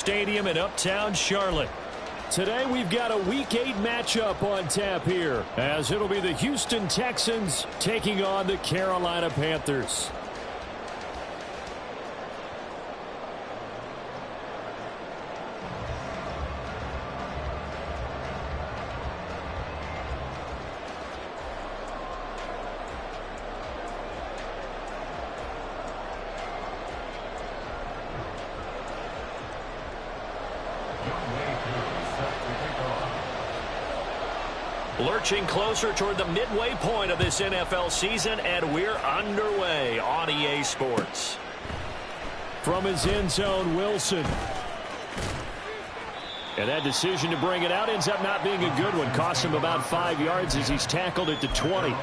Stadium in Uptown Charlotte. Today we've got a Week 8 matchup on tap here, as it'll be the Houston Texans taking on the Carolina Panthers. Lurching closer toward the midway point of this NFL season, and we're underway on EA Sports. From his end zone, Wilson. And that decision to bring it out ends up not being a good one. Cost him about 5 yards as he's tackled at the 20.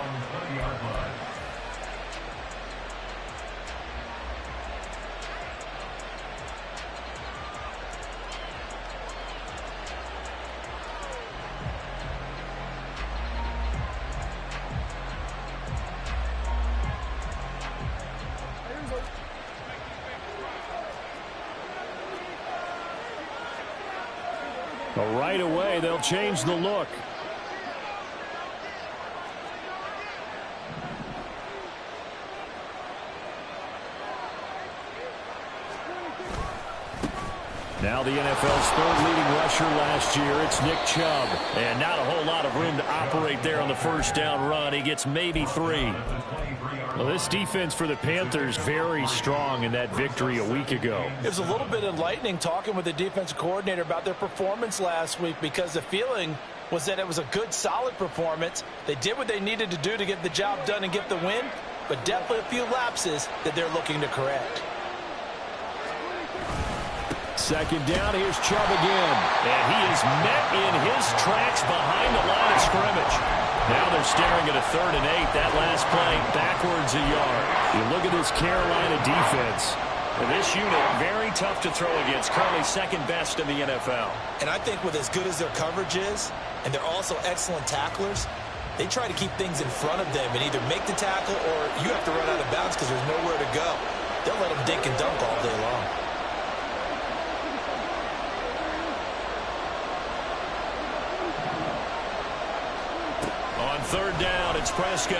Right away, they'll change the look. Now the NFL's third leading rusher last year, it's Nick Chubb. And not a whole lot of room to operate there on the first down run. He gets maybe 3. Well, this defense for the Panthers very strong in that victory a week ago. It was a little bit enlightening talking with the defensive coordinator about their performance last week, because the feeling was that it was a good, solid performance. They did what they needed to do to get the job done and get the win, but definitely a few lapses that they're looking to correct. Second down, here's Chubb again. And he is met in his tracks behind the line of scrimmage. Now they're staring at a 3rd and 8. That last play backwards a yard. You look at this Carolina defense. And this unit, very tough to throw against. Currently second best in the NFL. And I think with as good as their coverage is, and they're also excellent tacklers, they try to keep things in front of them and either make the tackle or you have to run out of bounds because there's nowhere to go. They'll let them dink and dunk all day long. Third down, it's Prescott.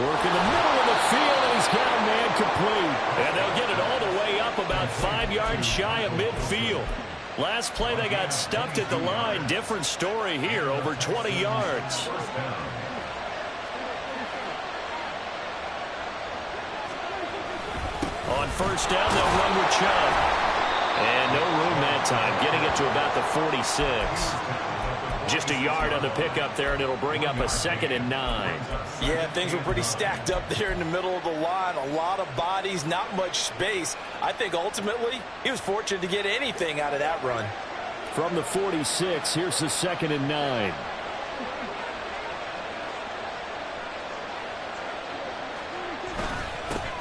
Work in the middle of the field, and he's got a man complete. And they'll get it all the way up about 5 yards shy of midfield. Last play, they got stuffed at the line. Different story here, over 20 yards. On first down, they'll run with Chubb. And no room that time, getting it to about the 46. Just a yard on the pickup there, and it'll bring up a 2nd and 9. Yeah, things were pretty stacked up there in the middle of the line. A lot of bodies, not much space. I think ultimately he was fortunate to get anything out of that run. From the 46, here's the 2nd and 9.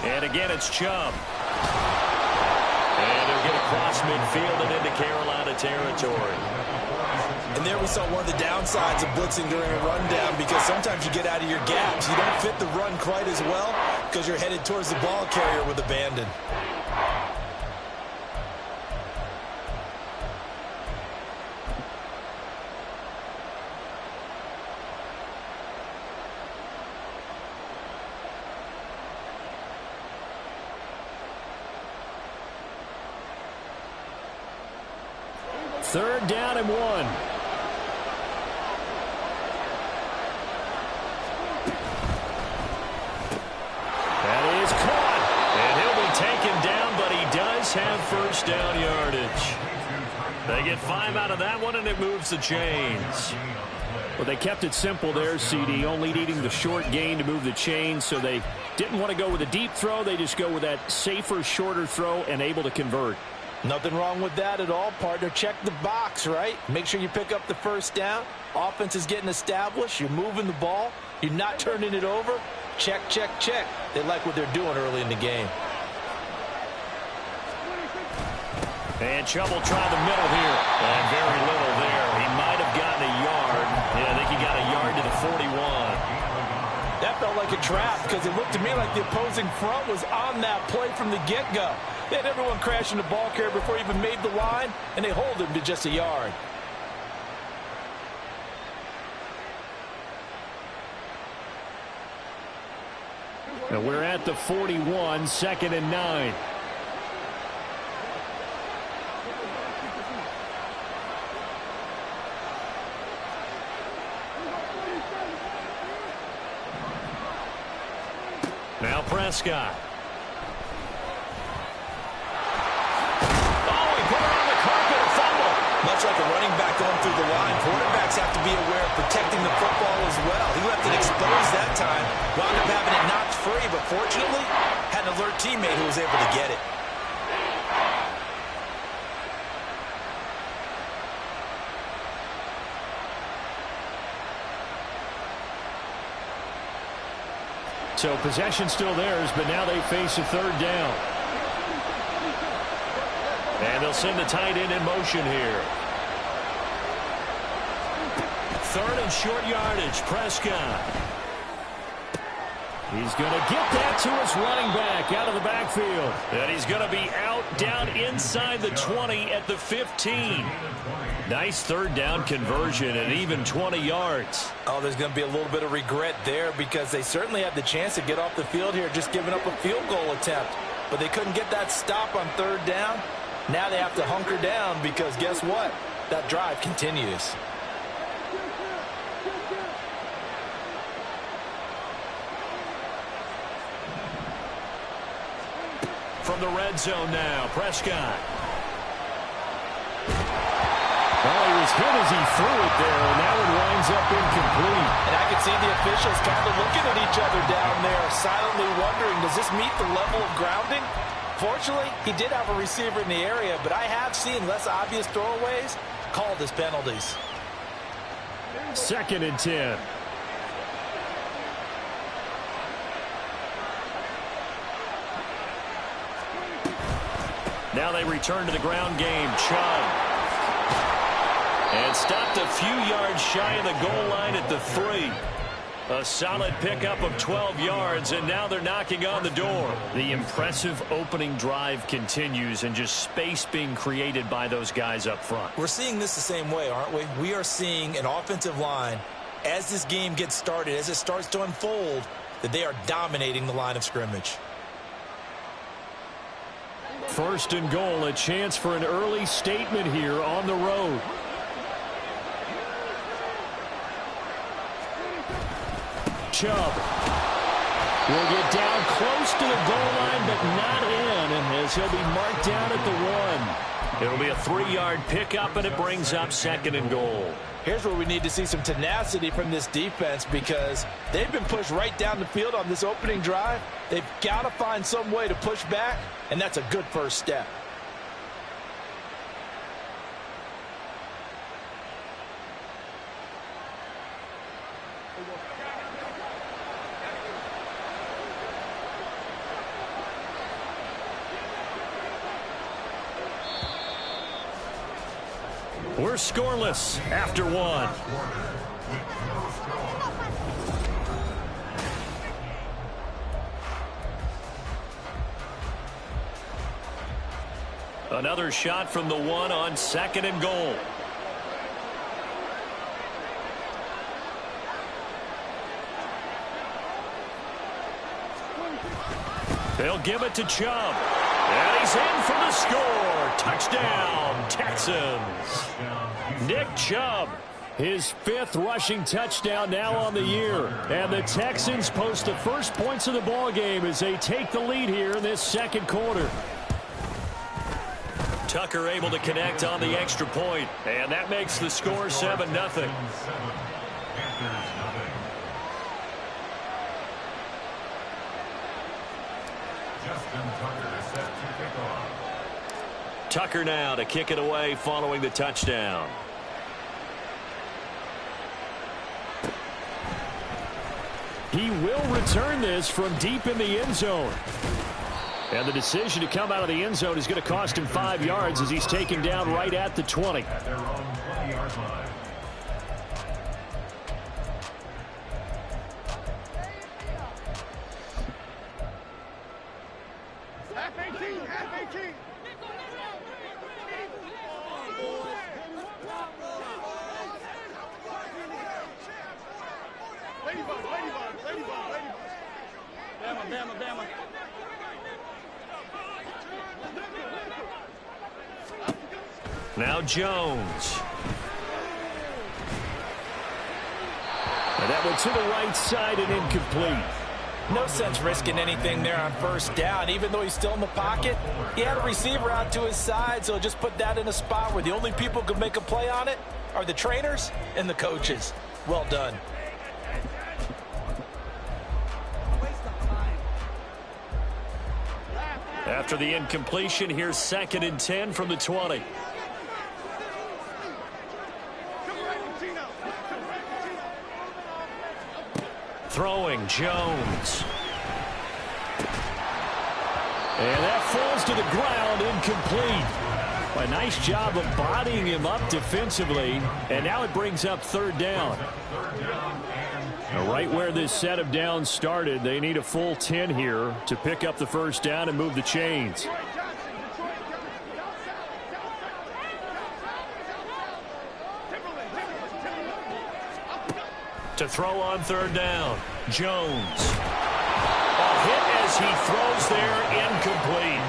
And again, it's Chubb. And they'll get across midfield and into Carolina territory. And there we saw one of the downsides of blitzing during a rundown, because sometimes you get out of your gaps. You don't fit the run quite as well because you're headed towards the ball carrier with abandon. Third down and 1. Have first down yardage. They get 5 out of that one, and it moves the chains. Well, they kept it simple there, CD, only needing the short gain to move the chains, so they didn't want to go with a deep throw. They just go with that safer, shorter throw and able to convert. Nothing wrong with that at all, partner. Check the box, right? Make sure you pick up the first down. Offense is getting established. You're moving the ball. You're not turning it over. Check, check, check. They like what they're doing early in the game. And Chubb will try the middle here. And very little there. He might have gotten a yard. Yeah, I think he got a yard to the 41. That felt like a trap because it looked to me like the opposing front was on that play from the get-go. They had everyone crashing the ball carrier before he even made the line, and they hold him to just a yard. And we're at the 41, 2nd and 9. Now Prescott. Oh, he put it on the carpet, a fumble. Much like a running back going through the line, quarterbacks have to be aware of protecting the football as well. He left it exposed that time, wound up having it knocked free, but fortunately, had an alert teammate who was able to get it. So possession still theirs, but now they face a 3rd down. And they'll send the tight end in motion here. 3rd and short yardage, Prescott. He's going to get that to his running back out of the backfield. And he's going to be out down inside the 20 at the 15. Nice 3rd down conversion and even 20 yards. Oh, there's going to be a little bit of regret there because they certainly had the chance to get off the field here, just giving up a field goal attempt. But they couldn't get that stop on 3rd down. Now they have to hunker down because guess what? That drive continues. From the red zone now, Prescott. Oh, he was hit as he threw it there, and that one winds up incomplete. And I can see the officials kind of looking at each other down there, silently wondering, does this meet the level of grounding? Fortunately, he did have a receiver in the area, but I have seen less obvious throwaways called as penalties. 2nd and 10. Now they return to the ground game. Chubb. And stopped a few yards shy of the goal line at the 3. A solid pickup of 12 yards, and now they're knocking on the door. The impressive opening drive continues, and just space being created by those guys up front. We're seeing this the same way, aren't we? We are seeing an offensive line, as this game gets started, as it starts to unfold, that they are dominating the line of scrimmage. 1st and goal, a chance for an early statement here on the road. Chubb will get down close to the goal line, but not in, as he'll be marked down at the 1. It'll be a 3-yard pickup, and it brings up 2nd and goal. Here's where we need to see some tenacity from this defense because they've been pushed right down the field on this opening drive. They've got to find some way to push back, and that's a good first step. We're scoreless after 1. Another shot from the 1 on 2nd and goal. They'll give it to Chubb. And he's in for the score. Touchdown, Texans. Nick Chubb, his 5th rushing touchdown now on the year. And the Texans post the first points of the ball game as they take the lead here in this 2nd quarter. Tucker able to connect on the extra point, and that makes the score 7-0. Tucker now to kick it away following the touchdown. He will return this from deep in the end zone. And the decision to come out of the end zone is going to cost him 5 yards as he's taken down right at the 20. At their own 20-yard line. F-18, F-18. Now Jones. And that one to the right side and incomplete. No sense risking anything there on first down. Even though he's still in the pocket, he had a receiver out to his side, so just put that in a spot where the only people who can make a play on it are the trainers and the coaches. Well done. After the incompletion, here's 2nd and 10 from the 20. Throwing, Jones. And that falls to the ground, incomplete. A nice job of bodying him up defensively, and now it brings up 3rd down. Right where this set of downs started, they need a full 10 here to pick up the 1st down and move the chains. To throw on 3rd down, Jones. A hit as he throws there, incomplete.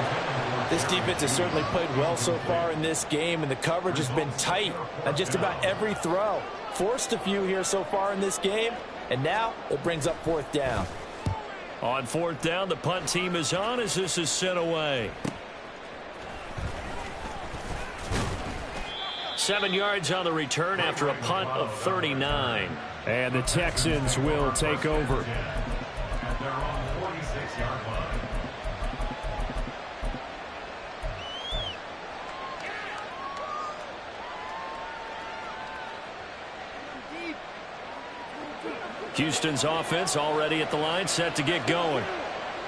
This defense has certainly played well so far in this game, and the coverage has been tight on just about every throw. Forced a few here so far in this game, and now it brings up 4th down. On 4th down, the punt team is on as this is sent away. 7 yards on the return after a punt of 39. And the Texans will take over. Houston's offense already at the line, set to get going.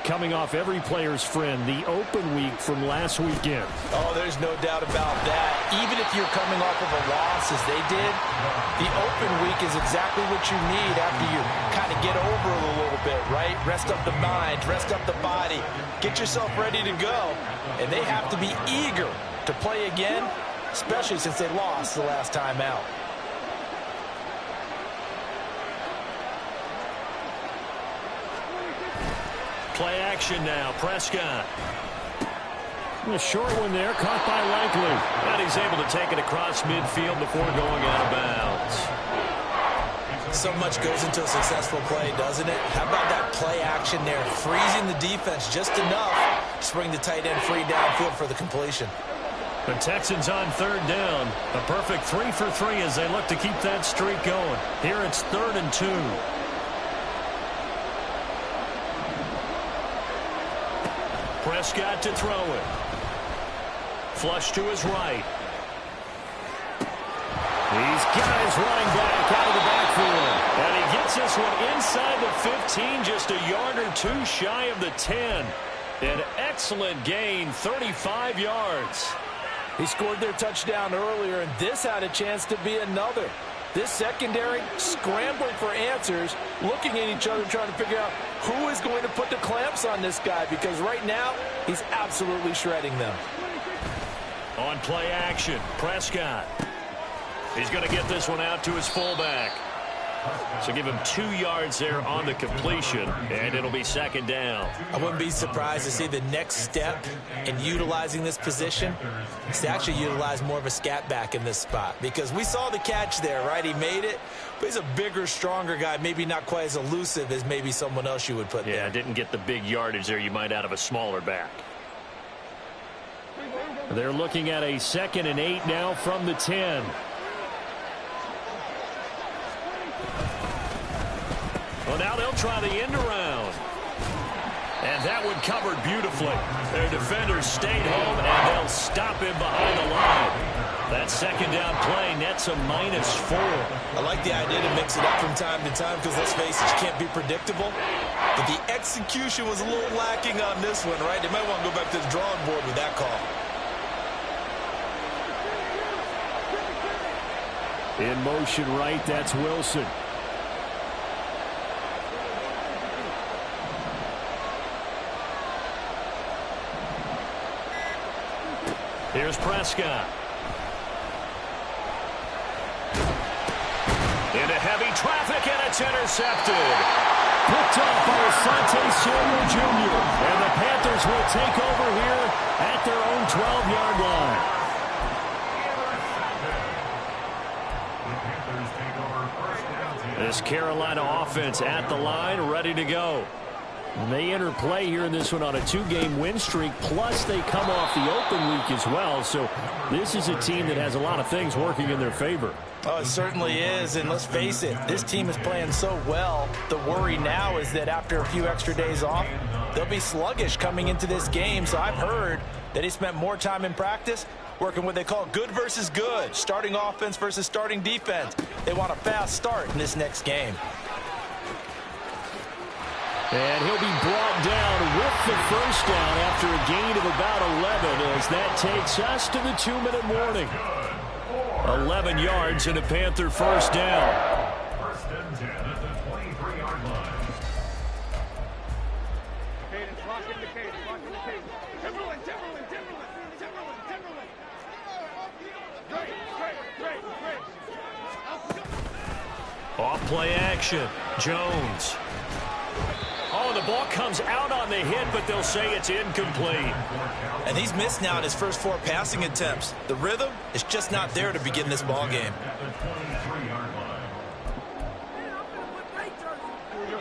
Coming off every player's friend, the open week from last weekend. Oh, there's no doubt about that. Even if you're coming off of a loss as they did, the open week is exactly what you need after you kind of get over it a little bit, right? Rest up the mind, rest up the body, get yourself ready to go. And they have to be eager to play again, especially since they lost the last time out. Play action now, Prescott. A short one there, caught by Likely. And he's able to take it across midfield before going out of bounds. So much goes into a successful play, doesn't it? How about that play action there, freezing the defense just enough to bring the tight end free downfield for the completion. The Texans on 3rd down. A perfect 3 for 3 as they look to keep that streak going. Here it's 3rd and 2. Prescott to throw it. Flush to his right. He's got his running back out of the backfield. And he gets this one inside the 15, just a yard or 2 shy of the 10. An excellent gain, 35 yards. He scored their touchdown earlier, and this had a chance to be another. This secondary scrambling for answers, looking at each other, trying to figure out who is going to put the clamps on this guy, because right now he's absolutely shredding them. On play action, Prescott. He's going to get this one out to his fullback. So give him 2 yards there on the completion, and it'll be 2nd down. I wouldn't be surprised to see the next step in utilizing this position is to actually utilize more of a scat back in this spot, because we saw the catch there, right? He made it, but he's a bigger, stronger guy, maybe not quite as elusive as maybe someone else you would put there. Yeah, didn't get the big yardage there you might out of a smaller back. They're looking at a 2nd and 8 now from the 10. Well, now they'll try the end around. And that one covered beautifully. Their defenders stayed home, and they'll stop him behind the line. That 2nd down play nets a -4. I like the idea to mix it up from time to time, because let's face it, you can't be predictable. But the execution was a little lacking on this one, right? They might want to go back to the drawing board with that call. In motion right, that's Wilson. Here's Prescott. Into heavy traffic, and it's intercepted. Picked off by Asante Samuel Jr. And the Panthers will take over here at their own 12-yard line. This Carolina offense at the line, ready to go. And they enter play here in this one on a 2-game win streak, plus they come off the open week as well. So this is a team that has a lot of things working in their favor. Oh, it certainly is, and let's face it, this team is playing so well. The worry now is that after a few extra days off, they'll be sluggish coming into this game. So I've heard that he spent more time in practice working what they call good versus good, starting offense versus starting defense. They want a fast start in this next game. And he'll be brought down with the first down after a gain of about 11 as that takes us to the 2-minute warning. 11 yards and a Panther first down. First and 10 at the 23-yard line. Cadence, lock in the cadence, lock in the cadence. Timberland. Great. Off play action. Jones. Oh, the ball comes out on the hit, but they'll say it's incomplete. And he's missed now in his first 4 passing attempts. The rhythm is just not there to begin this ball game.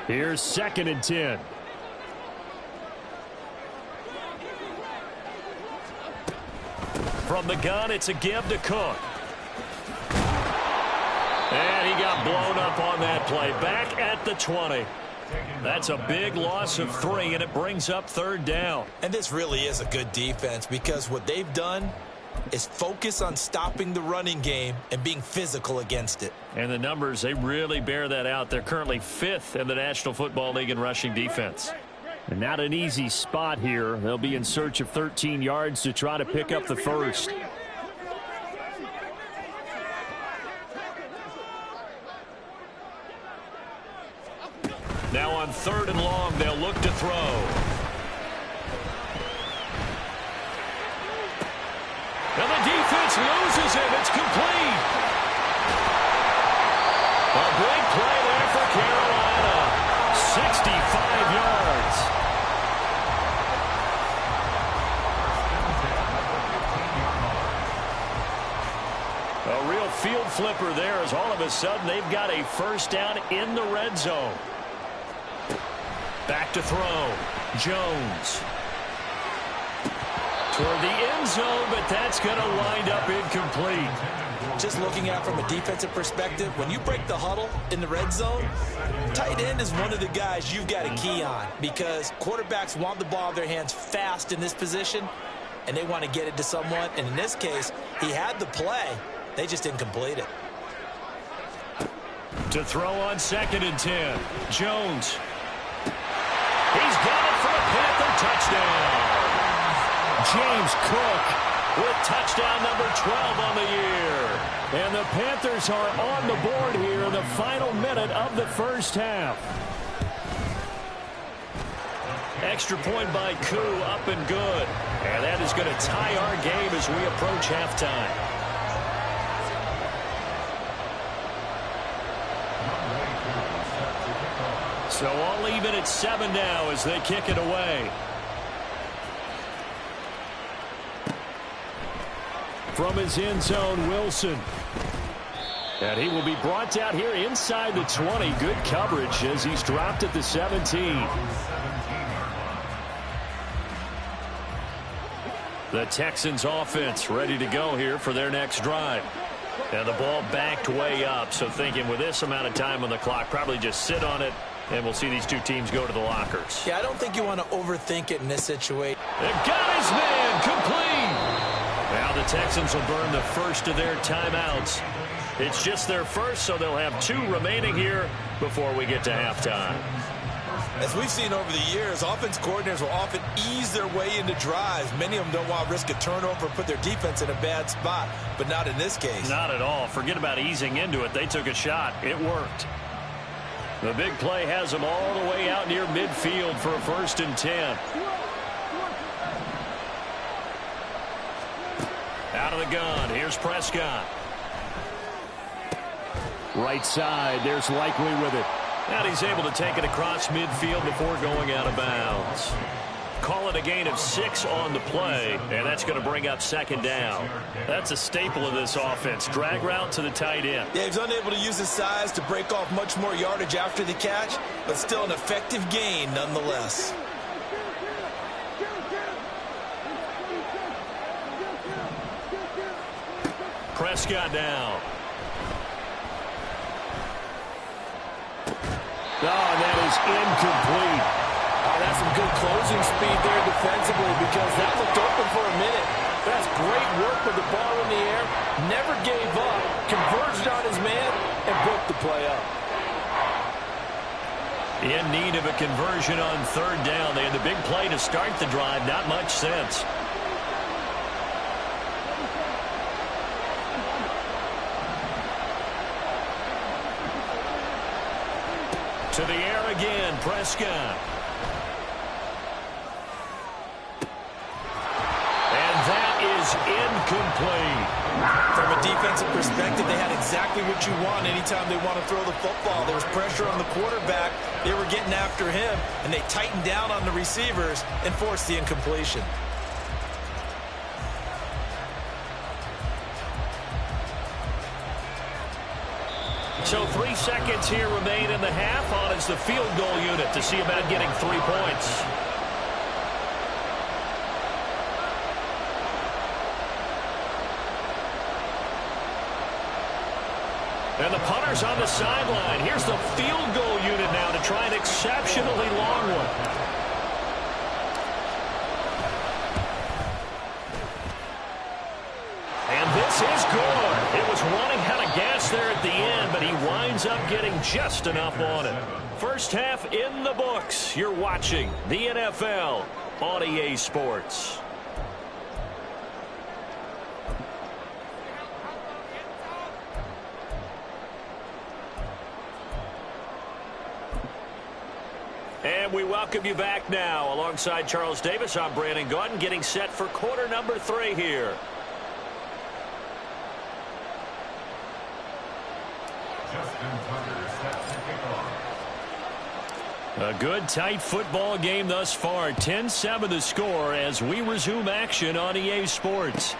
Here's 2nd and 10. From the gun, it's a give to Cook. And he got blown up on that play. Back at the 20. That's a big loss of 3, and it brings up 3rd down. And this really is a good defense because what they've done is focus on stopping the running game and being physical against it. And the numbers, they really bear that out. They're currently 5th in the National Football League in rushing defense. And not an easy spot here. They'll be in search of 13 yards to try to pick up the first. Now on 3rd and long, they'll look to throw. And the defense loses it. It's complete. A big play there for Carolina. 65 yards. A real field flipper there as all of a sudden they've got a first down in the red zone. Back to throw. Jones. Toward the end zone, but that's going to wind up incomplete. Just looking at it from a defensive perspective, when you break the huddle in the red zone, tight end is one of the guys you've got to key on because quarterbacks want the ball in their hands fast in this position, and they want to get it to someone. And in this case, he had the play. They just didn't complete it. To throw on 2nd and 10. Jones. He's got it for a Panther touchdown. James Cook with touchdown number 12 on the year. And the Panthers are on the board here in the final minute of the first half. Extra point by Koo, up and good. And that is going to tie our game as we approach halftime. So all even at 7 now as they kick it away. From his end zone, Wilson. And he will be brought down here inside the 20. Good coverage as he's dropped at the 17. The Texans offense ready to go here for their next drive. And the ball backed way up, so thinking with this amount of time on the clock, probably just sit on it, and we'll see these two teams go to the lockers. Yeah, I don't think you want to overthink it in this situation. They've got his man complete. Now the Texans will burn the first of their timeouts. It's just their first, so they'll have 2 remaining here before we get to halftime. As we've seen over the years, offense coordinators will often ease their way into drives. Many of them don't want to risk a turnover or put their defense in a bad spot, but not in this case. Not at all. Forget about easing into it. They took a shot. It worked. The big play has them all the way out near midfield for a 1st and 10. Out of the gun. Here's Prescott. Right side. There's Likely with it. And he's able to take it across midfield before going out of bounds. Call it a gain of 6 on the play, and that's going to bring up second down. That's a staple of this offense. Drag route to the tight end. Yeah, he's unable to use his size to break off much more yardage after the catch, but still an effective gain nonetheless. Prescott down. Oh, and that is incomplete. Oh, that's some good closing speed there defensively because that looked open for a minute. That's great work with the ball in the air. Never gave up. Converged on his man and broke the play up. In need of a conversion on third down. They had the big play to start the drive. Not much sense. To the air again, Prescott. And that is incomplete. From a defensive perspective, they had exactly what you want anytime they want to throw the football. There was pressure on the quarterback. They were getting after him, and they tightened down on the receivers and forced the incompletion. So 3 seconds here remain in the half. On is the field goal unit to see about getting 3 points. And the punter's on the sideline. Here's the field goal unit now to try an exceptionally long one. This is good. It was running out of gas there at the end, but he winds up getting just enough on it. First half in the books. You're watching the NFL on EA Sports. And we welcome you back now. Alongside Charles Davis, I'm Brandon Gaudin, getting set for quarter number 3 here. A good, tight football game thus far. 10-7 the score as we resume action on EA Sports.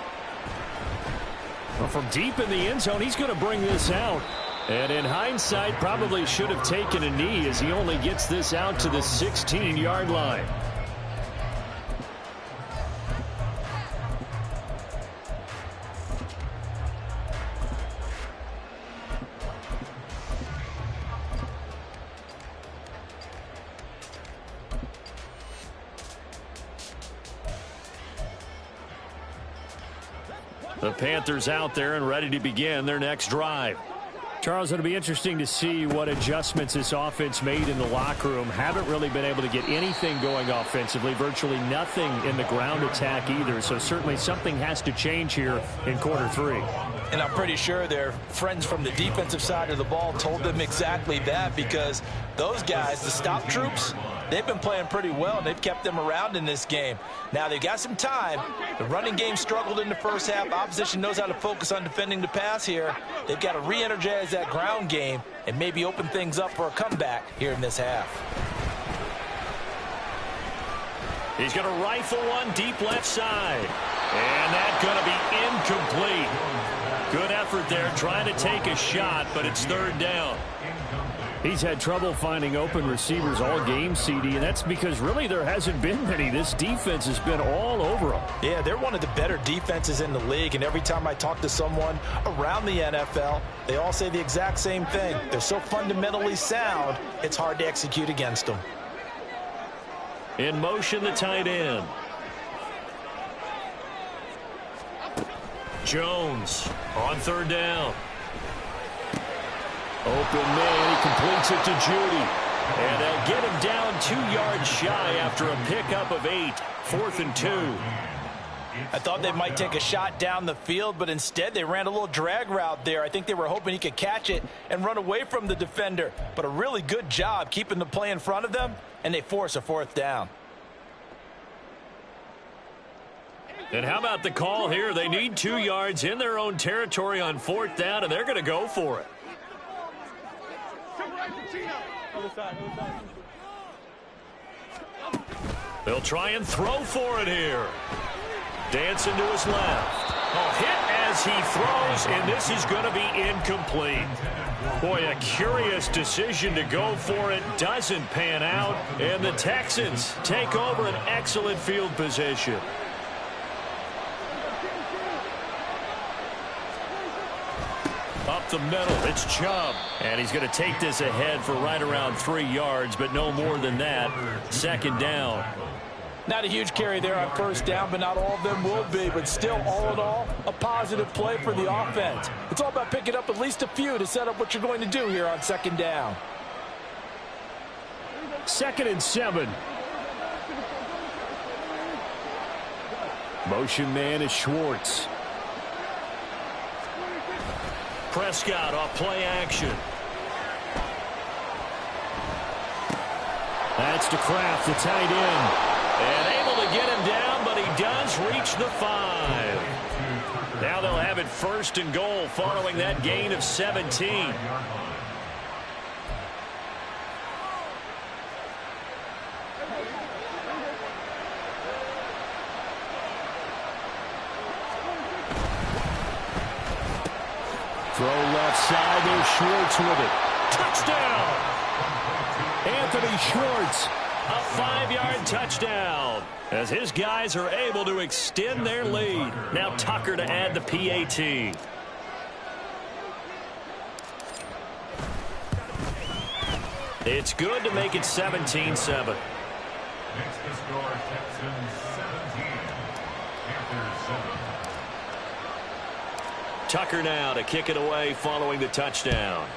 Well, from deep in the end zone, he's going to bring this out. And in hindsight, probably should have taken a knee as he only gets this out to the 16-yard line. The Panthers out there and ready to begin their next drive. Charles, it'll be interesting to see what adjustments this offense made in the locker room. Haven't really been able to get anything going offensively, virtually nothing in the ground attack either. So certainly something has to change here in quarter 3. And I'm pretty sure their friends from the defensive side of the ball told them exactly that, because those guys, the stop troops, they've been playing pretty well, and they've kept them around in this game. Now, they've got some time. The running game struggled in the first half. Opposition knows how to focus on defending the pass here. They've got to re-energize that ground game and maybe open things up for a comeback here in this half. He's going to rifle one deep left side. And that's going to be incomplete. Good effort there, trying to take a shot, but it's third down. He's had trouble finding open receivers all game, CD, and that's because really there hasn't been many. This defense has been all over them. Yeah, they're one of the better defenses in the league, and every time I talk to someone around the NFL, they all say the exact same thing. They're so fundamentally sound, it's hard to execute against them. In motion, the tight end. Jones on third down. Open man, he completes it to Judy. And they'll get him down 2 yards shy after a pickup of 8. 4th and 2. I thought they might take a shot down the field, but instead they ran a little drag route there. I think they were hoping he could catch it and run away from the defender. But a really good job keeping the play in front of them, and they force a 4th down. And how about the call here? They need 2 yards in their own territory on 4th down, and they're going to go for it. They'll try and throw for it here. Dancing to his left. A hit as he throws, and this is going to be incomplete. Boy, a curious decision to go for it. Doesn't pan out, and the Texans take over an excellent field position. Up the middle, it's Chubb. And he's going to take this ahead for right around 3 yards, but no more than that. Second down. Not a huge carry there on first down, but not all of them will be. But still, all in all, a positive play for the offense. It's all about picking up at least a few to set up what you're going to do here on second down. 2nd and 7. Motion man is Schwartz. Prescott off play action. That's to Kraft, the tight end. And able to get him down, but he does reach the 5. Now they'll have it 1st and goal following that gain of 17. Throw left side, there's Schwartz with it. Touchdown! Anthony Schwartz, a 5-yard touchdown, as his guys are able to extend their lead. Now Tucker to add the PAT. It's good to make it 17-7. Next to score, Texans 17, Panthers 7. Tucker now to kick it away following the touchdown.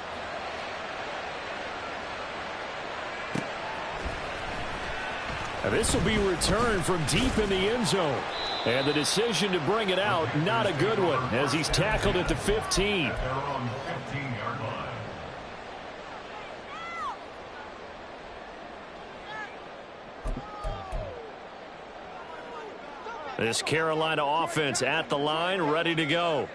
This will be returned from deep in the end zone. And the decision to bring it out, not a good one, as he's tackled at the 15. They're on 15-yard line. This Carolina offense at the line, ready to go.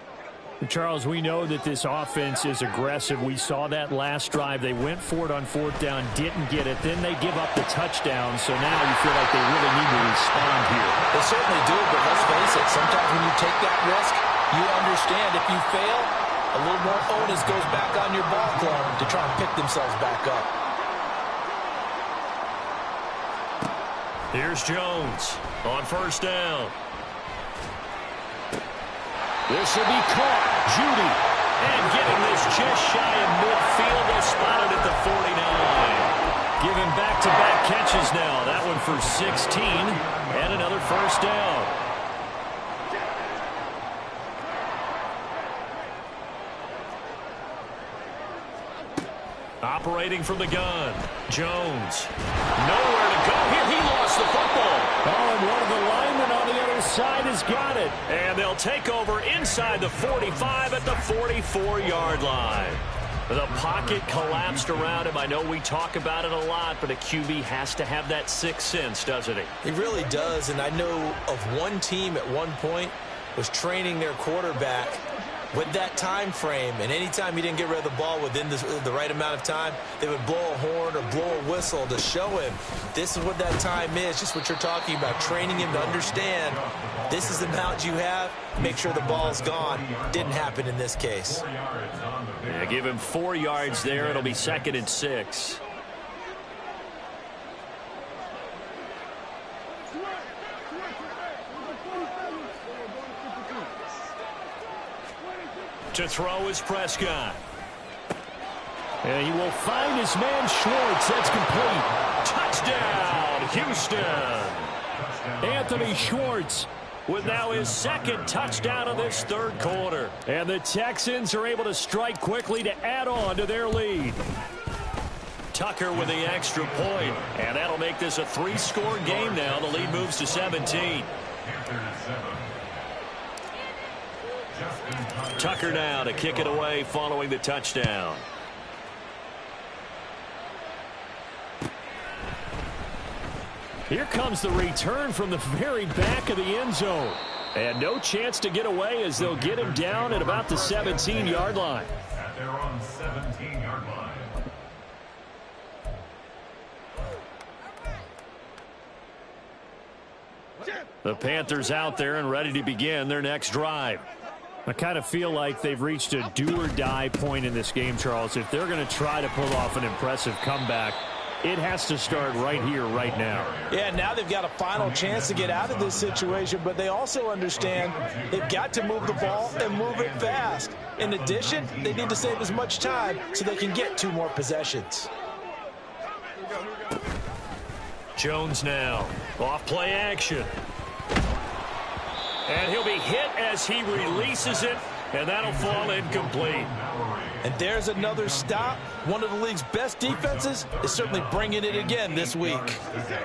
Charles, we know that this offense is aggressive. We saw that last drive. They went for it on 4th down, didn't get it. Then they give up the touchdown, so now you feel like they really need to respond here. They certainly do, but let's face it, sometimes when you take that risk, you understand if you fail, a little more onus goes back on your ball club to try and pick themselves back up. Here's Jones on 1st down. This will be caught. Judy. And getting this just shy of midfield. They'll spot it at the 49. Giving back-to-back catches now. That one for 16. And another 1st down. Operating from the gun. Jones. Nowhere to go here. He lost the football. Oh, and one of the linemen on the other side has got it. And they'll take over inside the 45 at the 44-yard line. The pocket collapsed around him. I know we talk about it a lot, but a QB has to have that sixth sense, doesn't he? He really does, and I know of one team at one point was training their quarterback with that time frame, and anytime he didn't get rid of the ball within the right amount of time, they would blow a horn or blow a whistle to show him this is what that time is, just what you're talking about, training him to understand this is the amount you have, make sure the ball's gone. Didn't happen in this case. Yeah, give him 4 yards there. It'll be 2nd and 6. To throw is Prescott. And he will find his man Schwartz. That's complete. Touchdown, Houston. Anthony Schwartz with now his 2nd touchdown of this 3rd quarter. And the Texans are able to strike quickly to add on to their lead. Tucker with the extra point. And that'll make this a 3-score game now. The lead moves to 17. Tucker now to kick it away following the touchdown. Here comes the return from the very back of the end zone. And no chance to get away as they'll get him down at about the 17-yard line. At their own 17-yard line. The Panthers out there and ready to begin their next drive. I kind of feel like they've reached a do-or-die point in this game, Charles. If they're going to try to pull off an impressive comeback, it has to start right here, right now. Yeah, now they've got a final chance to get out of this situation, but they also understand they've got to move the ball and move it fast. In addition, they need to save as much time so they can get 2 more possessions. Jones now. Off play action. And he'll be hit as he releases it, and that'll fall incomplete. And there's another stop. One of the league's best defenses is certainly bringing it again this week.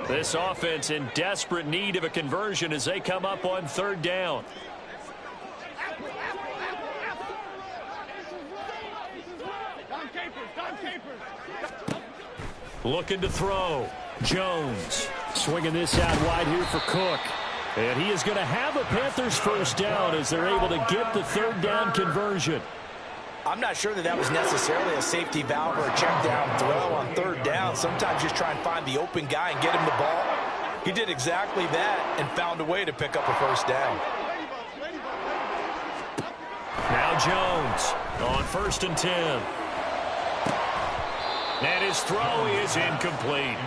This offense in desperate need of a conversion as they come up on 3rd down. Looking to throw. Jones. Swinging this out wide here for Cook. And he is going to have a Panthers first down as they're able to get the 3rd down conversion. I'm not sure that was necessarily a safety valve or a check down throw on 3rd down. Sometimes just try and find the open guy and get him the ball. He did exactly that and found a way to pick up a first down. Now Jones on 1st and 10. And his throw is incomplete.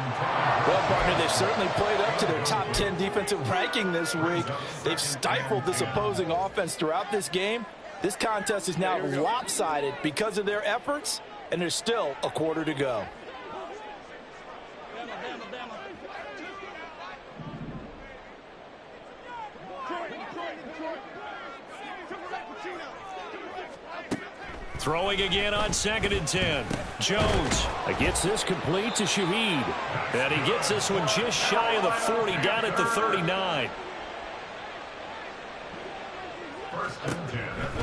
Well, partner, they've certainly played up to their top 10 defensive ranking this week. They've stifled this opposing offense throughout this game. This contest is now lopsided because of their efforts, and there's still a quarter to go. Throwing again on 2nd and 10. Jones gets this complete to Shaheed. And he gets this one just shy of the 40, down at the 39.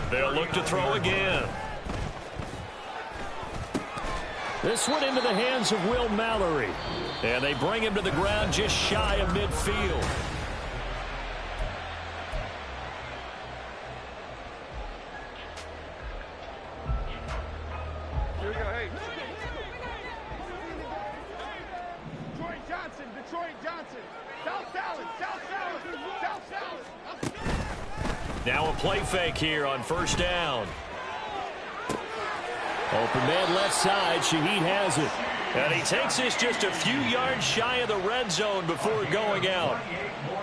They'll look to throw again. This one into the hands of Will Mallory. And they bring him to the ground just shy of midfield. Here we go, hey. Detroit Johnson. South Salad. Now a play fake here on 1st down. Open man left side. Shaheed has it. And he takes this just a few yards shy of the red zone before going out.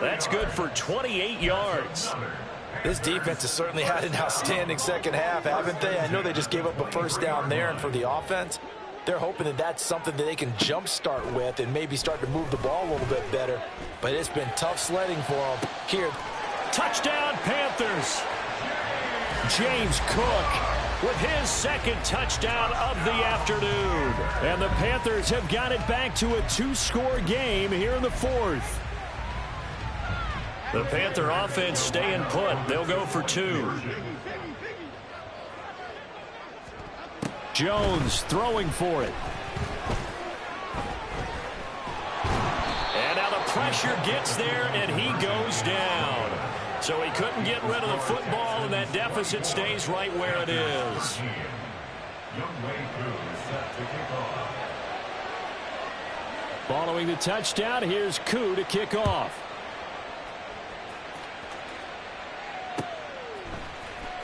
That's good for 28 yards. This defense has certainly had an outstanding second half, haven't they? I know they just gave up a first down there, and for the offense, they're hoping that that's something that they can jumpstart with and maybe start to move the ball a little bit better. But it's been tough sledding for them here. Touchdown, Panthers. James Cook with his 2nd touchdown of the afternoon. And the Panthers have got it back to a 2-score game here in the 4th. The Panther offense staying put. They'll go for 2. Jones throwing for it. And now the pressure gets there, and he goes down. So he couldn't get rid of the football, and that deficit stays right where it is. Following the touchdown, here's Koo to kick off.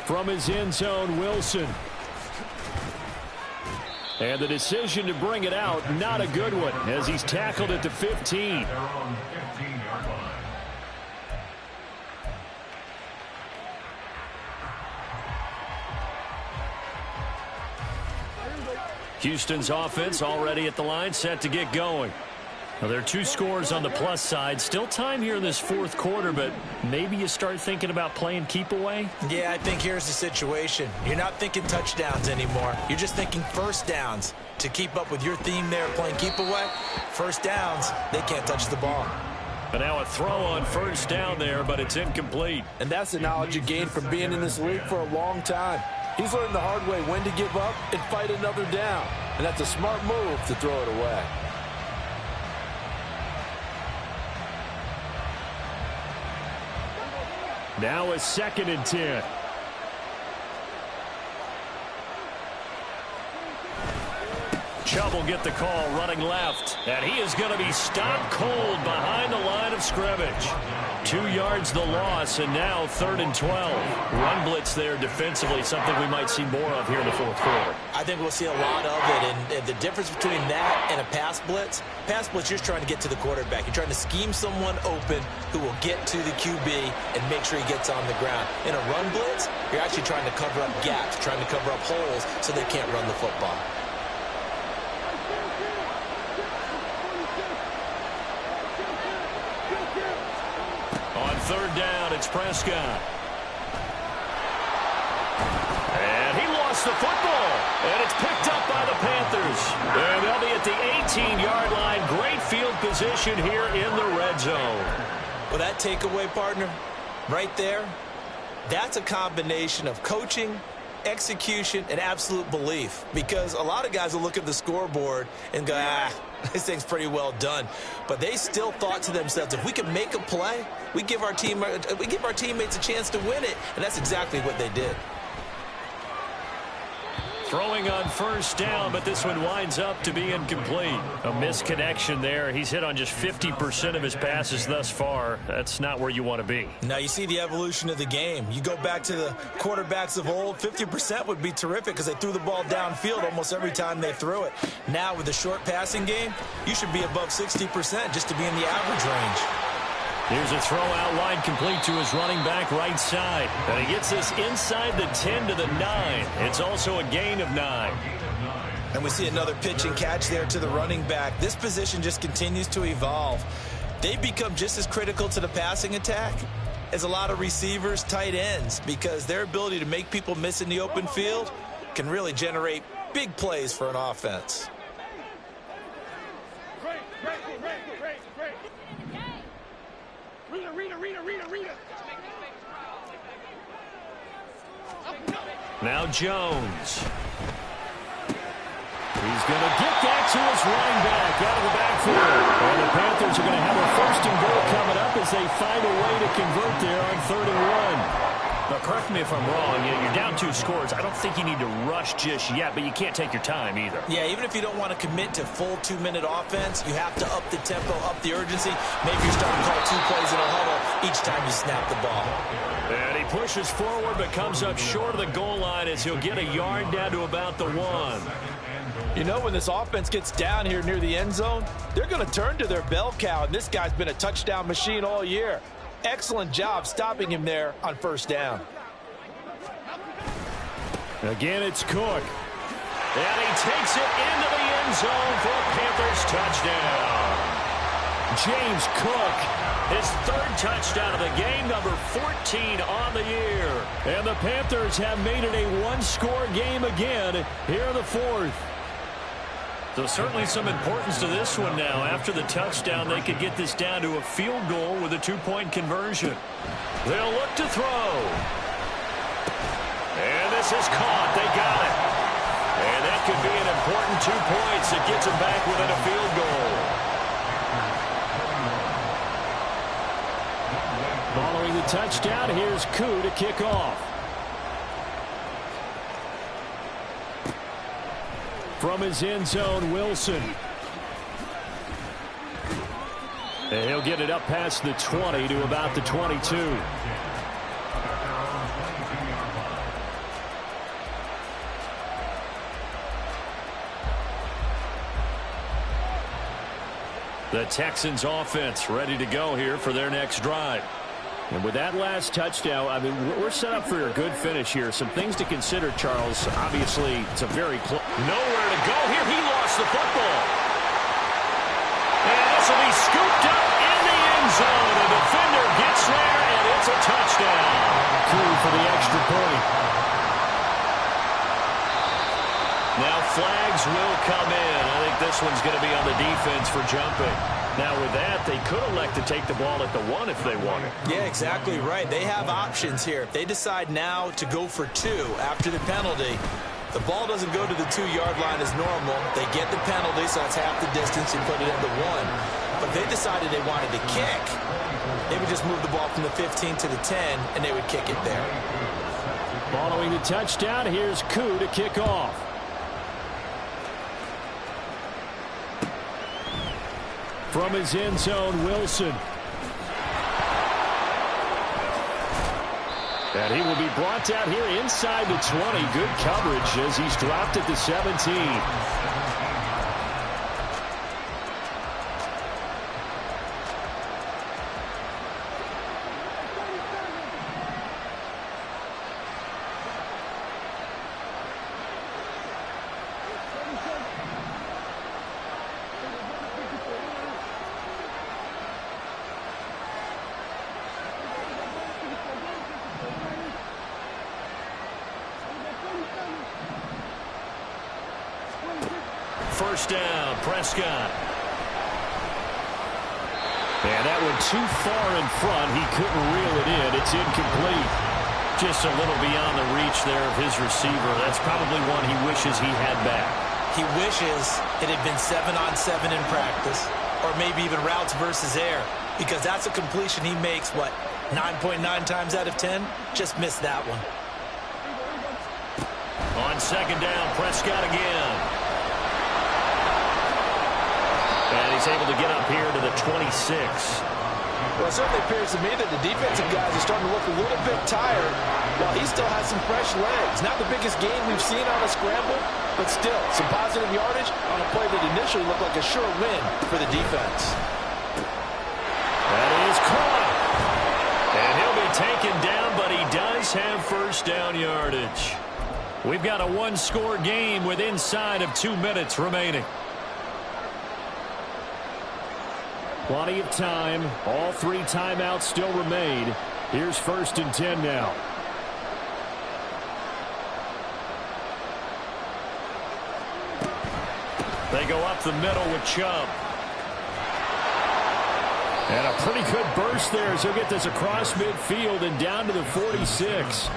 From his end zone, Wilson. And the decision to bring it out, not a good one, as he's tackled at the 15. Houston's offense already at the line, set to get going. Now, there are 2 scores on the plus side. Still time here in this 4th quarter, but maybe you start thinking about playing keep away? Yeah, I think here's the situation. You're not thinking touchdowns anymore. You're just thinking first downs. To keep up with your theme there, playing keep away, first downs, they can't touch the ball. And now a throw on 1st down there, but it's incomplete. And that's the knowledge you gain from being in this league for a long time. He's learned the hard way when to give up and fight another down. And that's a smart move to throw it away. Now a 2nd and 10. Chubb will get the call running left. And he is going to be stopped cold behind the line of scrimmage. 2 yards the loss, and now 3rd and 12. Run blitz there defensively, something we might see more of here in the fourth quarter. I think we'll see a lot of it, and the difference between that and a pass blitz, you're just trying to get to the quarterback. You're trying to scheme someone open who will get to the QB and make sure he gets on the ground. In a run blitz, you're actually trying to cover up gaps, trying to cover up holes so they can't run the football. On 3rd down, it's Prescott. And he lost the football. And it's picked up by the Panthers. And they'll be at the 18-yard line. Great field position here in the red zone. Well, that takeaway, partner, right there, that's a combination of coaching, execution, and absolute belief. Because a lot of guys will look at the scoreboard and go, this thing's pretty well done. But they still thought to themselves, if we can make a play, we give our teammates a chance to win it. And that's exactly what they did. Throwing on 1st down, but this one winds up to be incomplete. A misconnection there. He's hit on just 50% of his passes thus far. That's not where you want to be. Now you see the evolution of the game. You go back to the quarterbacks of old, 50% would be terrific because they threw the ball downfield almost every time they threw it. Now with the short passing game, you should be above 60% just to be in the average range. Here's a throw out wide, complete to his running back right side. And he gets this inside the 10 to the 9. It's also a gain of 9. And we see another pitch and catch there to the running back. This position just continues to evolve. They become just as critical to the passing attack as a lot of receivers, tight ends, because their ability to make people miss in the open field can really generate big plays for an offense. Now Jones. He's going to get that to his running back out of the backfield. And the Panthers are going to have a 1st and goal coming up as they find a way to convert there on 3rd and 1. Now, correct me if I'm wrong. You're down 2 scores. I don't think you need to rush just yet, but you can't take your time either. Yeah, even if you don't want to commit to full 2-minute offense, you have to up the tempo, up the urgency. Maybe you're starting to call 2 plays in a huddle each time you snap the ball. And he pushes forward but comes up short of the goal line as he'll get a yard down to about the 1. You know, when this offense gets down here near the end zone, they're going to turn to their bell cow, and this guy's been a touchdown machine all year. Excellent job stopping him there on 1st down. Again, it's Cook. And he takes it into the end zone for a Panthers touchdown. James Cook, his 3rd touchdown of the game, number 14 on the year. And the Panthers have made it a 1-score game again here in the 4th. So certainly some importance to this one now. After the touchdown, they could get this down to a field goal with a 2-point conversion. They'll look to throw. And this is caught. They got it. And that could be an important 2 points that gets them back within a field goal. Following the touchdown, here's Koo to kick off. From his end zone, Wilson. And he'll get it up past the 20 to about the 22. The Texans offense ready to go here for their next drive. And with that last touchdown, I mean, we're set up for a good finish here. Some things to consider, Charles. Obviously, it's a very close. Nowhere to go here. He lost the football. And this will be scooped up in the end zone. The defender gets there, and it's a touchdown. Koo for the extra point. Now flags will come in. I think this one's going to be on the defense for jumping. Now with that, they could elect to take the ball at the 1 if they wanted. Yeah, exactly right. They have options here. If they decide now to go for 2 after the penalty, the ball doesn't go to the 2-yard line as normal. They get the penalty, so that's half the distance. You put it into 1. But if they decided they wanted to kick, they would just move the ball from the 15 to the 10, and they would kick it there. Following the touchdown, here's Koo to kick off. From his end zone, Wilson. And he will be brought down here inside the 20. Good coverage as he's dropped at the 17. First down, Prescott. And that went too far in front. He couldn't reel it in. It's incomplete. Just a little beyond the reach there of his receiver. That's probably one he wishes he had back. He wishes it had been 7-on-7 in practice, or maybe even routes versus air, because that's a completion he makes, what, 9.9 times out of 10? Just missed that one. On second down, Prescott again. And he's able to get up here to the 26. Well, it certainly appears to me that the defensive guys are starting to look a little bit tired while he still has some fresh legs. Not the biggest game we've seen on a scramble, but still some positive yardage on a play that initially looked like a sure win for the defense. That is caught. And he'll be taken down, but he does have first down yardage. We've got a one-score game with inside of 2 minutes remaining. Plenty of time. All 3 timeouts still remain. Here's first and 10 now. They go up the middle with Chubb. And a pretty good burst there as he'll get this across midfield and down to the 46.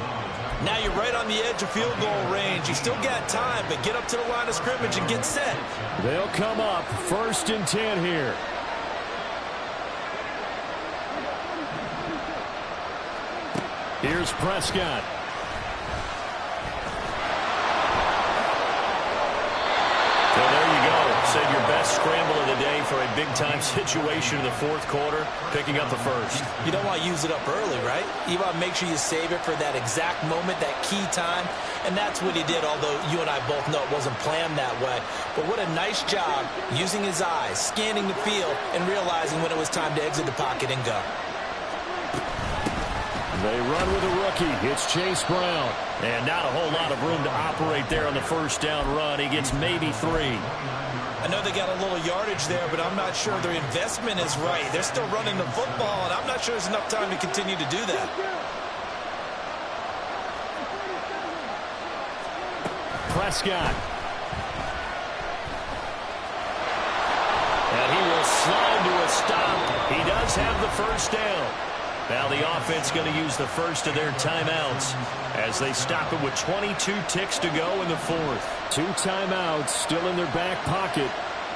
Now you're right on the edge of field goal range. You still got time, but get up to the line of scrimmage and get set. They'll come up first and 10 here. Here's Prescott. So there you go. Said your best scramble of the day for a big-time situation in the fourth quarter, picking up the first. You don't want to use it up early, right? You want to make sure you save it for that exact moment, that key time. And that's what he did, although you and I both know it wasn't planned that way. But what a nice job using his eyes, scanning the field, and realizing when it was time to exit the pocket and go. They run with a rookie. It's Chase Brown. And not a whole lot of room to operate there on the first down run. He gets maybe 3. I know they got a little yardage there, but I'm not sure their investment is right. They're still running the football, and I'm not sure there's enough time to continue to do that. Prescott. And he will slide to a stop. He does have the first down. Now the offense going to use the first of their timeouts as they stop it with 22 ticks to go in the fourth. 2 timeouts still in their back pocket.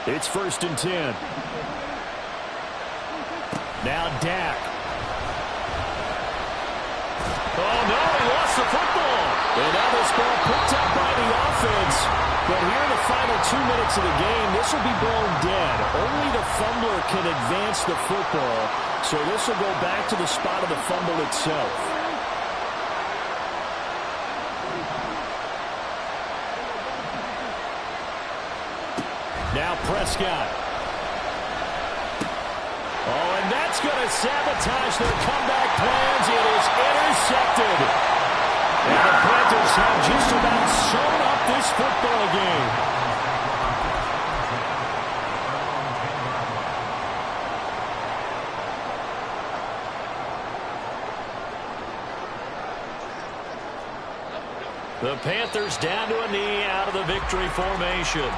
It's first and 10. Now Dak. Oh, no, he lost the football. And now this ball picked up by the offense. But here in the final 2 minutes of the game, this will be blown dead. Only the fumbler can advance the football. So this will go back to the spot of the fumble itself. Now Prescott. Oh, and that's going to sabotage their comeback plans. It is intercepted. And the Panthers have just about sewn up this football game. The Panthers down to a knee out of the victory formation.